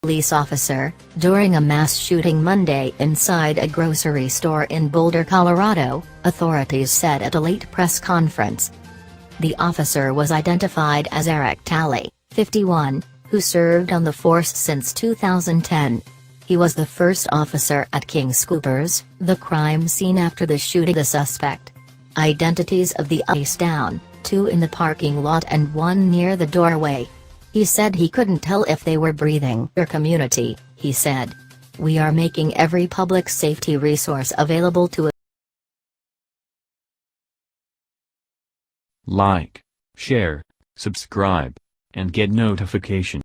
police officer, during a mass shooting Monday inside a grocery store in Boulder, Colorado, authorities said at a late press conference. The officer was identified as Eric Talley, 51, who served on the force since 2010. He was the first officer at King Scoopers, the crime scene after the shooting. The suspect. Identities of the ice down, 2 in the parking lot and 1 near the doorway. He said he couldn't tell if they were breathing. Our community, he said. We are making every public safety resource available to us. Like, share, subscribe, and get notification.